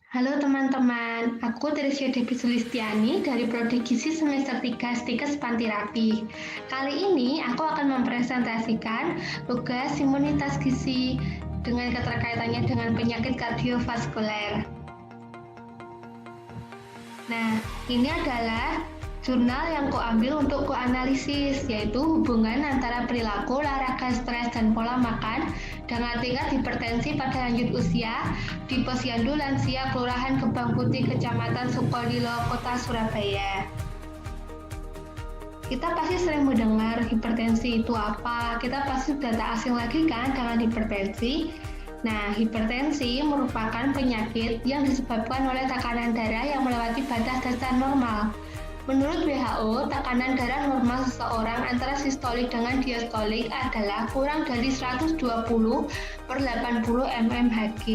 Halo teman-teman, aku Trisya Devi Sulistiani dari Prodi Gizi semester 3 Stikes Pantirapi. Kali ini aku akan mempresentasikan tugas imunitas gizi dengan keterkaitannya dengan penyakit kardiovaskuler. Nah, ini adalah jurnal yang kuambil untuk kuanalisis, yaitu hubungan antara perilaku, olahraga, stres, dan pola makan dengan tingkat hipertensi pada lanjut usia di Posyandu Lansia Kelurahan Gebang Putih, Kecamatan Sukolilo, Kota Surabaya. Kita pasti sering mendengar hipertensi itu apa, kita pasti sudah tak asing lagi kan dengan hipertensi. Nah, hipertensi merupakan penyakit yang disebabkan oleh tekanan darah yang melewati batas dasar normal. Menurut WHO, tekanan darah normal seseorang antara sistolik dengan diastolik adalah kurang dari 120/80 mmHg.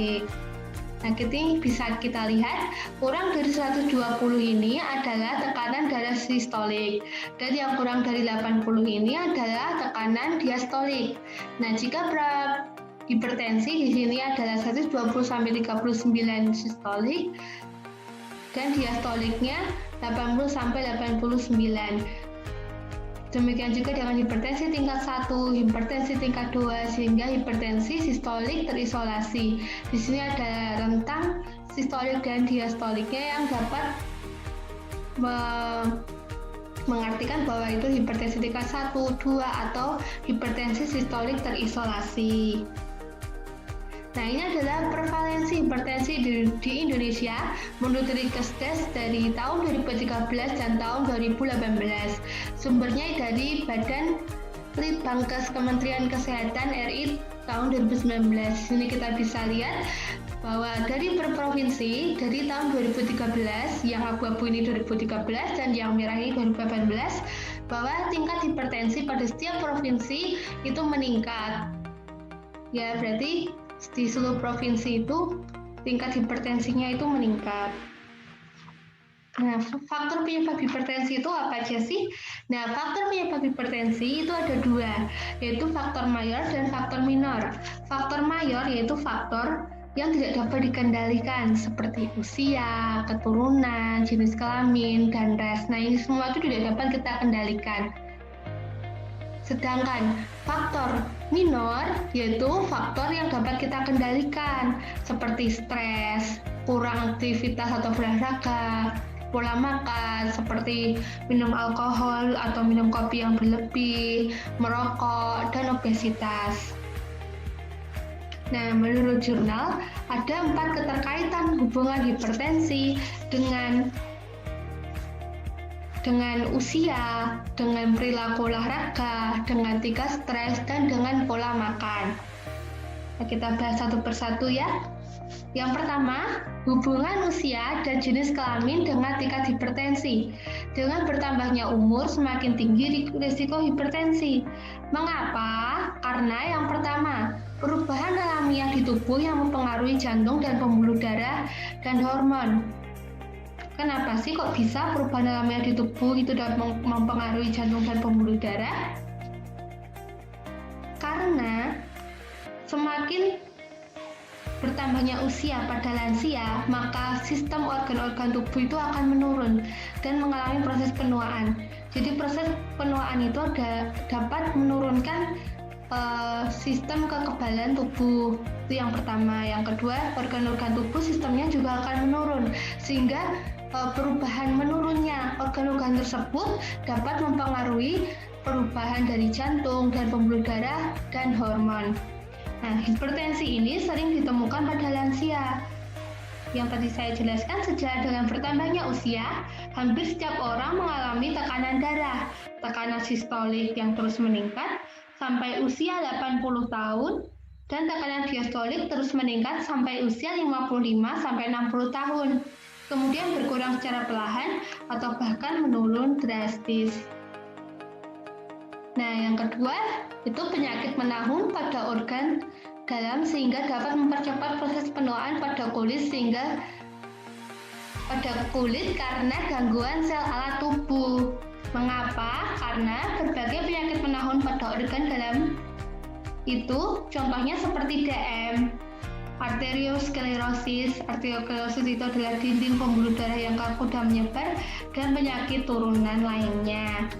Nah, ini bisa kita lihat, kurang dari 120 ini adalah tekanan darah sistolik, dan yang kurang dari 80 ini adalah tekanan diastolik. Nah, jika hipertensi di sini adalah 120/39 sistolik, dan diastoliknya 80/89. Demikian juga dengan hipertensi tingkat 1, hipertensi tingkat 2, sehingga hipertensi sistolik terisolasi. Di sini ada rentang sistolik dan diastoliknya yang dapat mengartikan bahwa itu hipertensi tingkat 1, 2, atau hipertensi sistolik terisolasi. Nah, ini adalah prevalensi hipertensi di Indonesia menurut Riskesdas dari tahun 2013 dan tahun 2018. Sumbernya dari Badan Litbangkes Kementerian Kesehatan RI tahun 2019. Sini kita bisa lihat bahwa dari per provinsi dari tahun 2013, yang abu-abu ini 2013 dan yang merah ini 2018, bahwa tingkat hipertensi pada setiap provinsi itu meningkat. Ya, berarti di seluruh provinsi itu tingkat hipertensinya itu meningkat. Nah, faktor penyebab hipertensi itu apa aja sih? Nah, faktor penyebab hipertensi itu ada dua, yaitu faktor mayor dan faktor minor. Faktor mayor yaitu faktor yang tidak dapat dikendalikan seperti usia, keturunan, jenis kelamin, dan ras. Nah, ini semua itu tidak dapat kita kendalikan. Sedangkan faktor minor yaitu faktor yang dapat kita kendalikan seperti stres, kurang aktivitas atau berolahraga, pola makan seperti minum alkohol atau minum kopi yang berlebih, merokok, dan obesitas. Nah, menurut jurnal ada 4 keterkaitan hubungan hipertensi dengan usia, dengan perilaku olahraga, dengan tingkat stres, dan dengan pola makan. Nah, kita bahas satu persatu ya. Yang pertama, hubungan usia dan jenis kelamin dengan tingkat hipertensi. Dengan bertambahnya umur, semakin tinggi risiko hipertensi. Mengapa? Karena yang pertama, perubahan alamiah di tubuh yang mempengaruhi jantung dan pembuluh darah dan hormon. Kenapa sih kok bisa perubahan alamiah di tubuh itu dapat mempengaruhi jantung dan pembuluh darah? Karena semakin bertambahnya usia pada lansia, maka sistem organ-organ tubuh itu akan menurun dan mengalami proses penuaan. Jadi proses penuaan itu dapat menurunkan sistem kekebalan tubuh. Itu yang pertama. Yang kedua, organ-organ tubuh sistemnya juga akan menurun, sehingga perubahan menurunnya organ-organ tersebut dapat mempengaruhi perubahan dari jantung dan pembuluh darah dan hormon. Nah, hipertensi ini sering ditemukan pada lansia. Yang tadi saya jelaskan, sejalan dengan bertambahnya usia, hampir setiap orang mengalami tekanan darah, tekanan sistolik yang terus meningkat sampai usia 80 tahun, dan tekanan diastolik terus meningkat sampai usia 55-60 tahun. Kemudian berkurang secara perlahan atau bahkan menurun drastis. Nah, yang kedua itu penyakit menahun pada organ dalam sehingga dapat mempercepat proses penuaan pada kulit karena gangguan sel alat tubuh. Mengapa? Karena berbagai penyakit menahun pada organ dalam itu contohnya seperti DM, arteriosklerosis. Arteriosklerosis itu adalah dinding pembuluh darah yang kaku dan menyebar, dan penyakit turunan lainnya.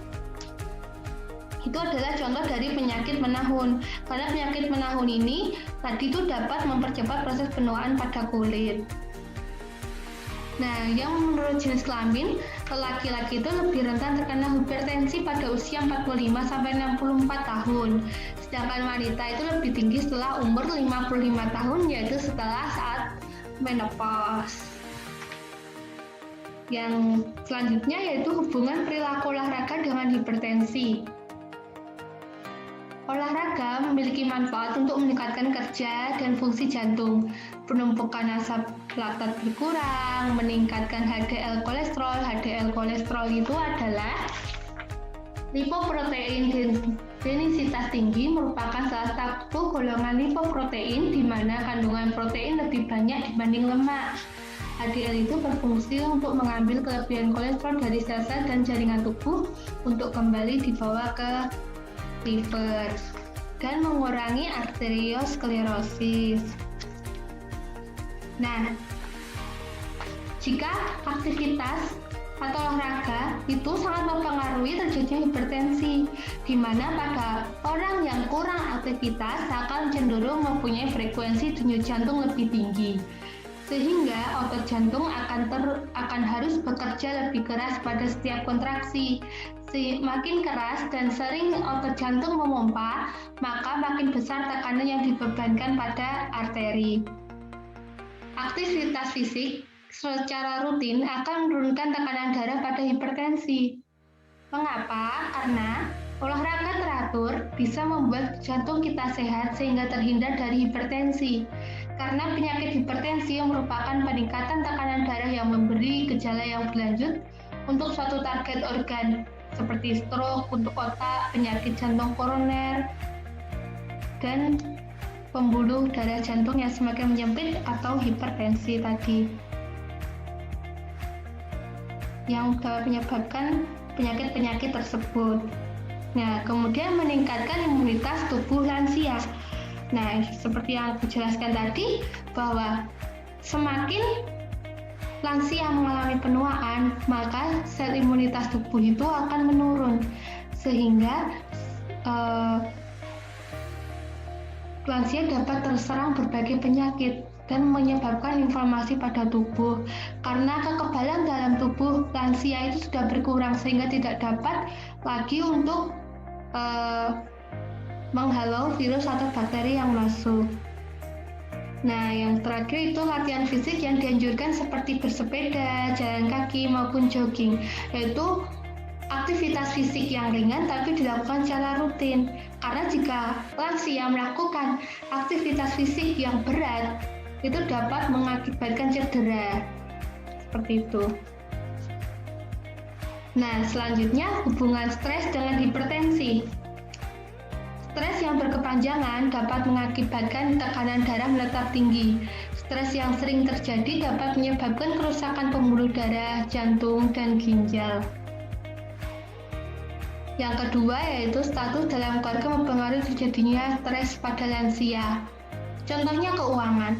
Itu adalah contoh dari penyakit menahun. Karena penyakit menahun ini tadi itu dapat mempercepat proses penuaan pada kulit. Nah, yang menurut jenis kelamin, laki-laki itu lebih rentan terkena hipertensi pada usia 45-64 tahun. Sedangkan wanita itu lebih tinggi setelah umur 55 tahun, yaitu setelah saat menopause. Yang selanjutnya yaitu hubungan perilaku olahraga dengan hipertensi. Olahraga memiliki manfaat untuk meningkatkan kerja dan fungsi jantung, penumpukan asam laktat berkurang, meningkatkan HDL kolesterol. HDL kolesterol itu adalah lipoprotein densitas tinggi, merupakan salah satu golongan lipoprotein di mana kandungan protein lebih banyak dibanding lemak. HDL itu berfungsi untuk mengambil kelebihan kolesterol dari sel-sel dan jaringan tubuh untuk kembali dibawa ke liver dan mengurangi arteriosklerosis. Nah, jika aktivitas atau olahraga itu sangat mempengaruhi terjadinya hipertensi, di mana pada orang yang kurang aktivitas akan cenderung mempunyai frekuensi denyut jantung lebih tinggi, sehingga otot jantung akan harus bekerja lebih keras pada setiap kontraksi. Makin keras dan sering otot jantung memompa, maka makin besar tekanan yang dibebankan pada arteri. Aktivitas fisik secara rutin akan menurunkan tekanan darah pada hipertensi. Mengapa? Karena olahraga teratur bisa membuat jantung kita sehat sehingga terhindar dari hipertensi. Karena penyakit hipertensi yang merupakan peningkatan tekanan darah yang memberi gejala yang berlanjut untuk suatu target organ, seperti stroke untuk otak, penyakit jantung koroner, dan pembuluh darah jantung yang semakin menyempit atau hipertensi tadi, yang dapat menyebabkan penyakit-penyakit tersebut. Nah, kemudian meningkatkan imunitas tubuh lansia. Nah, seperti yang aku jelaskan tadi, bahwa semakin lansia mengalami penuaan, maka sel imunitas tubuh itu akan menurun, sehingga lansia dapat terserang berbagai penyakit dan menyebabkan inflamasi pada tubuh. Karena kekebalan dalam tubuh lansia itu sudah berkurang, sehingga tidak dapat lagi untuk menghalau virus atau bakteri yang masuk. Nah, yang terakhir itu latihan fisik yang dianjurkan seperti bersepeda, jalan kaki, maupun jogging, yaitu aktivitas fisik yang ringan tapi dilakukan secara rutin. Karena jika lansia melakukan aktivitas fisik yang berat, itu dapat mengakibatkan cedera. Seperti itu. Nah, selanjutnya hubungan stres dengan hipertensi. Stres yang berkepanjangan dapat mengakibatkan tekanan darah menetap tinggi. Stres yang sering terjadi dapat menyebabkan kerusakan pembuluh darah, jantung, dan ginjal. Yang kedua yaitu status dalam keluarga mempengaruhi terjadinya stres pada lansia. Contohnya keuangan.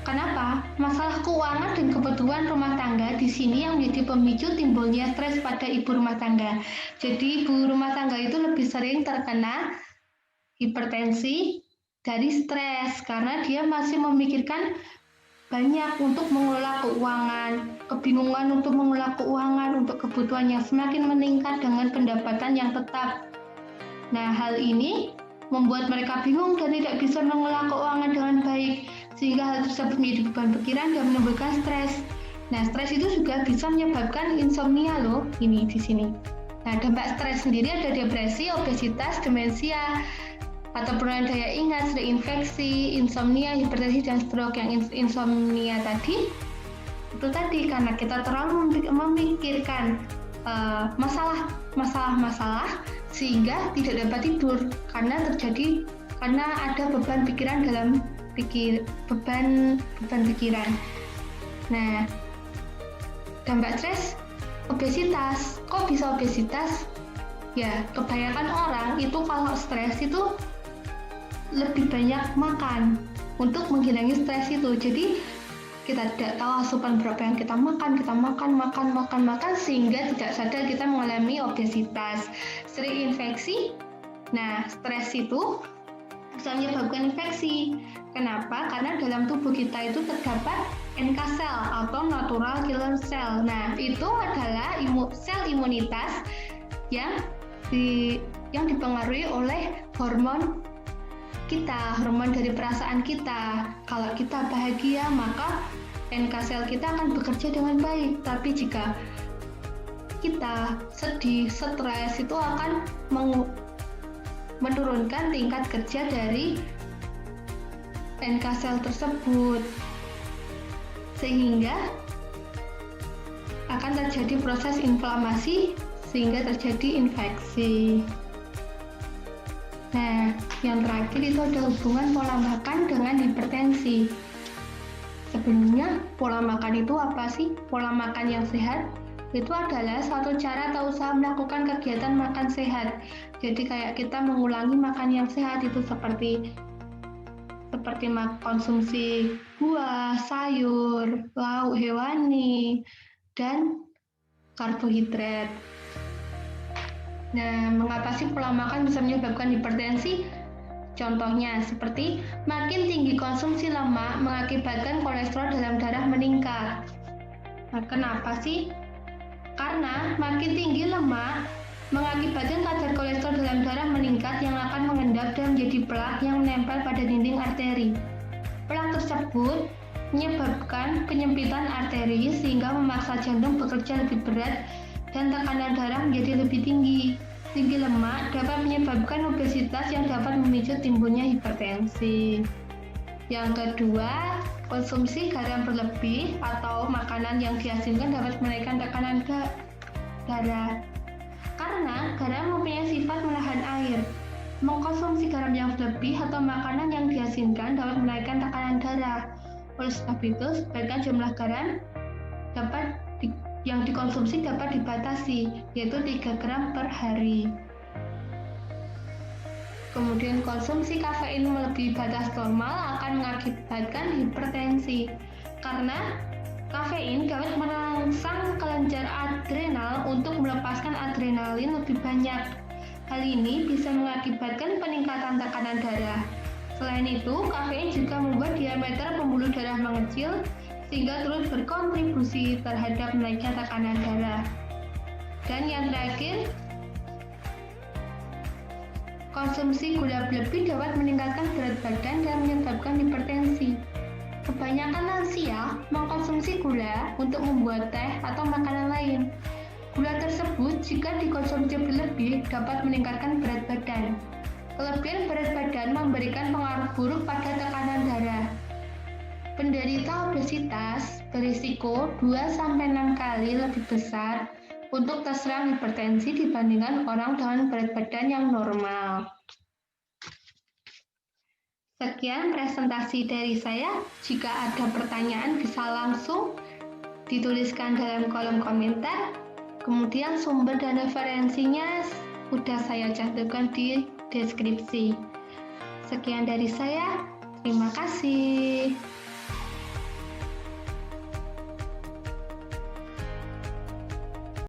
Kenapa? Masalah keuangan dan kebutuhan rumah tangga di sini yang menjadi pemicu timbulnya stres pada ibu rumah tangga. Jadi ibu rumah tangga itu lebih sering terkena hipertensi dari stres karena dia masih memikirkan banyak untuk mengelola keuangan, kebingungan untuk mengelola keuangan untuk kebutuhan yang semakin meningkat dengan pendapatan yang tetap. Nah, hal ini membuat mereka bingung dan tidak bisa mengelola keuangan dengan baik, sehingga hal tersebut menjadi beban pikiran dan menimbulkan stres. Nah, stres itu juga bisa menyebabkan insomnia loh, ini di sini. Nah, dampak stres sendiri ada depresi, obesitas, demensia, atau penurunan daya ingat, infeksi, insomnia, hipertensi, dan stroke. Yang insomnia tadi, itu tadi karena kita terlalu memikirkan masalah-masalah sehingga tidak dapat tidur karena ada beban pikiran dalam beban pikiran. Nah, dampak stres, obesitas. Kok bisa obesitas? Ya, kebanyakan orang itu kalau stres itu lebih banyak makan. untuk menghilangi stres itu. Jadi kita tidak tahu asupan berapa yang kita makan sehingga tidak sadar kita mengalami obesitas. Sering infeksi. Nah, stres itu bisa menyebabkan infeksi. Kenapa? Karena dalam tubuh kita itu terdapat NK cell atau natural killer cell. Nah, itu adalah sel imunitas yang dipengaruhi oleh hormon kita, hormon dari perasaan kita. Kalau kita bahagia, maka NK sel kita akan bekerja dengan baik. Tapi jika kita sedih, stres, itu akan menurunkan tingkat kerja dari NK sel tersebut, sehingga akan terjadi proses inflamasi sehingga terjadi infeksi. Nah, yang terakhir itu ada hubungan pola makan dengan hipertensi. Sebelumnya, pola makan itu apa sih? Pola makan yang sehat itu adalah suatu cara atau usaha melakukan kegiatan makan sehat. Jadi kayak kita mengulangi makan yang sehat itu seperti konsumsi buah, sayur, lauk hewani, dan karbohidrat. Nah, mengapa sih pola makan bisa menyebabkan hipertensi? Contohnya seperti makin tinggi konsumsi lemak mengakibatkan kolesterol dalam darah meningkat. Nah, kenapa sih? Karena makin tinggi lemak mengakibatkan kadar kolesterol dalam darah meningkat yang akan mengendap dan menjadi plak yang menempel pada dinding arteri. Plak tersebut menyebabkan penyempitan arteri sehingga memaksa jantung bekerja lebih berat dan tekanan darah menjadi lebih tinggi. Tinggi lemak dapat menyebabkan obesitas yang dapat memicu timbulnya hipertensi. Yang kedua, konsumsi garam berlebih atau makanan yang diasinkan dapat menaikkan tekanan darah. Karena garam mempunyai sifat menahan air. Mengkonsumsi garam yang berlebih atau makanan yang diasinkan dapat menaikkan tekanan darah. Oleh sebab itu, sebaiknya jumlah garam yang dikonsumsi dapat dibatasi, yaitu 3 gram per hari. Kemudian konsumsi kafein melebihi batas normal akan mengakibatkan hipertensi, karena kafein dapat merangsang kelenjar adrenal untuk melepaskan adrenalin lebih banyak. Hal ini bisa mengakibatkan peningkatan tekanan darah. Selain itu, kafein juga membuat diameter pembuluh darah mengecil, sehingga turut berkontribusi terhadap naiknya tekanan darah. Dan yang terakhir, konsumsi gula berlebih dapat meningkatkan berat badan dan menyebabkan hipertensi. Kebanyakan lansia mengkonsumsi gula untuk membuat teh atau makanan lain. Gula tersebut jika dikonsumsi berlebih dapat meningkatkan berat badan. Kelebihan berat badan memberikan pengaruh buruk pada tekanan darah. Penderita obesitas berisiko 2-6 kali lebih besar untuk terserang hipertensi dibandingkan orang dengan berat badan yang normal. Sekian presentasi dari saya. Jika ada pertanyaan bisa langsung dituliskan dalam kolom komentar. Kemudian sumber dan referensinya sudah saya cantumkan di deskripsi. Sekian dari saya. Terima kasih.